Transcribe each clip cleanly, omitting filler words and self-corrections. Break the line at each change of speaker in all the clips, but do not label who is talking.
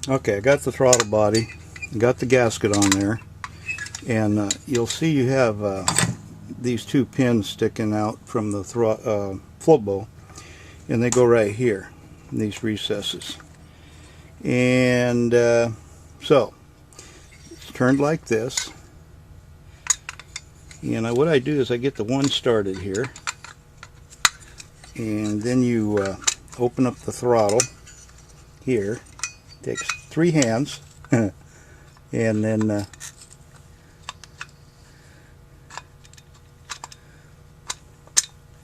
Okay, I got the throttle body, got the gasket on there, and you'll see you have these two pins sticking out from the float bow, and they go right here in these recesses. And so it's turned like this, and what I do is I get the one started here, and then you open up the throttle here. Takes 3 hands and then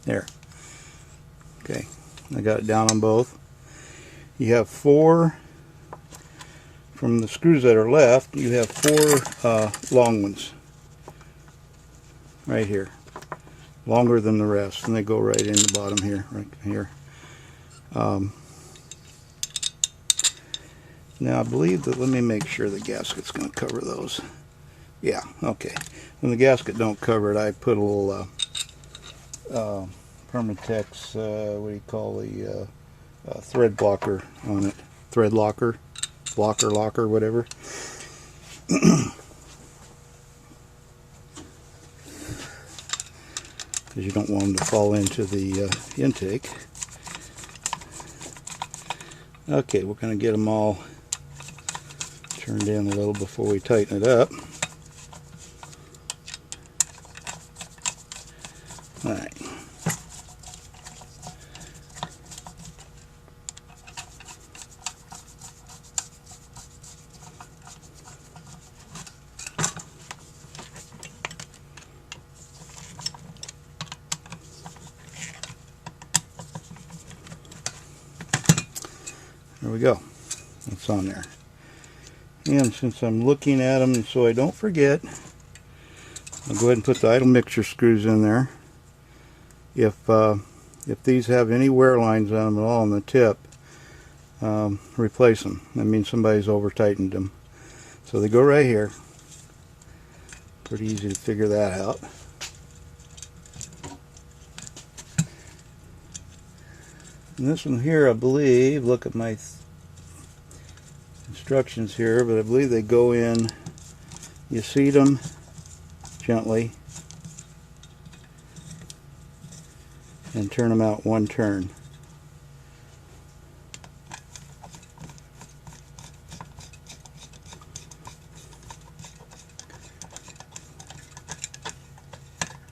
there. Okay, I got it down on both. You have 4 from the screws that are left. You have 4 long ones right here, longer than the rest, and they go right in the bottom here, right here. Now I believe that, let me make sure the gasket's going to cover those. Yeah, okay. When the gasket don't cover it, I put a little Permatex, what do you call the thread blocker on it. Thread locker, locker, whatever. Because you don't want them to fall into the intake. Okay, we're going to get them all turned in a little before we tighten it up. Alright. There we go. It's on there. And since I'm looking at them, so I don't forget, I'll go ahead and put the idle mixture screws in there. If these have any wear lines on them at all on the tip, replace them. That means somebody's over tightened them. So they go right here. Pretty easy to figure that out. And this one here, I believe, look at my instructions here, but I believe they go in, you seat them gently and turn them out 1 turn.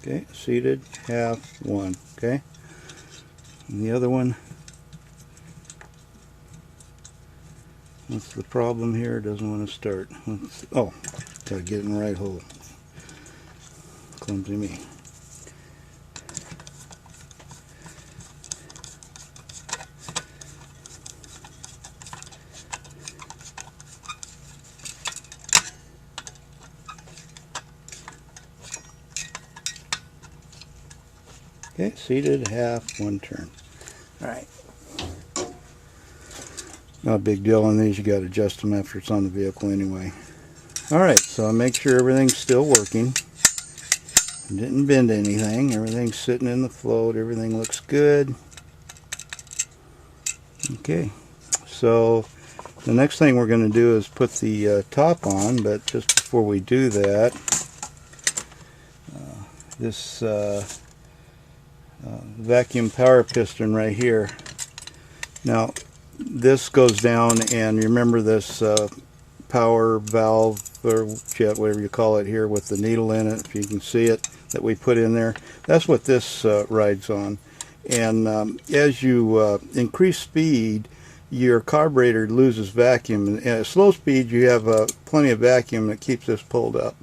Okay, seated, half, 1, okay? And the other one, what's the problem here? It doesn't want to start. Oh, gotta get it in the right hole. Clumsy me. Okay, seated, half, 1 turn. Alright. Not a big deal on these, you got to adjust them after it's on the vehicle anyway. Alright, so I make sure everything's still working. Didn't bend anything, everything's sitting in the float, everything looks good. Okay, so the next thing we're going to do is put the top on, but just before we do that, this vacuum power piston right here. Now this goes down, and you remember this power valve or jet, whatever you call it here, with the needle in it, if you can see it, that we put in there. That's what this rides on. And as you increase speed, your carburetor loses vacuum, and at slow speed you have plenty of vacuum that keeps this pulled up.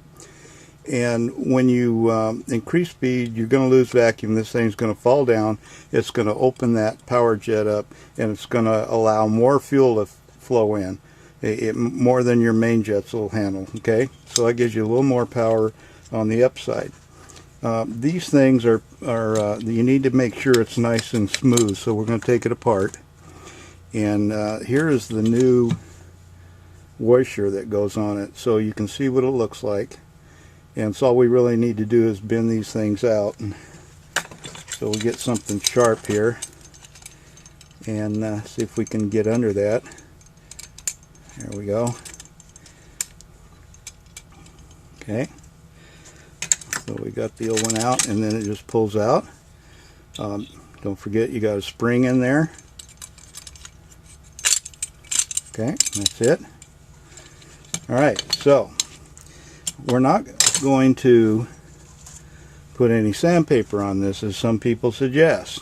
And when you increase speed, you're going to lose vacuum. This thing's going to fall down. It's going to open that power jet up, and it's going to allow more fuel to flow in, more than your main jets will handle. Okay, so that gives you a little more power on the upside. These things are you need to make sure it's nice and smooth. So we're going to take it apart, and here is the new washer that goes on it, so you can see what it looks like. And so all we really need to do is bend these things out. So we'll get something sharp here and see if we can get under that. There we go. Okay. So we got the old one out, and then it just pulls out. Don't forget you got a spring in there. Okay, that's it. Alright, so we're not going to put any sandpaper on this, as some people suggest.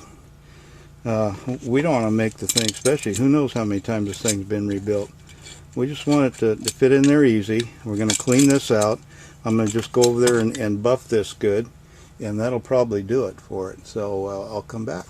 We don't want to make the thing, especially who knows how many times this thing's been rebuilt. We just want it to fit in there easy. We're going to clean this out. I'm going to just go over there and buff this good, and that'll probably do it for it. So I'll come back.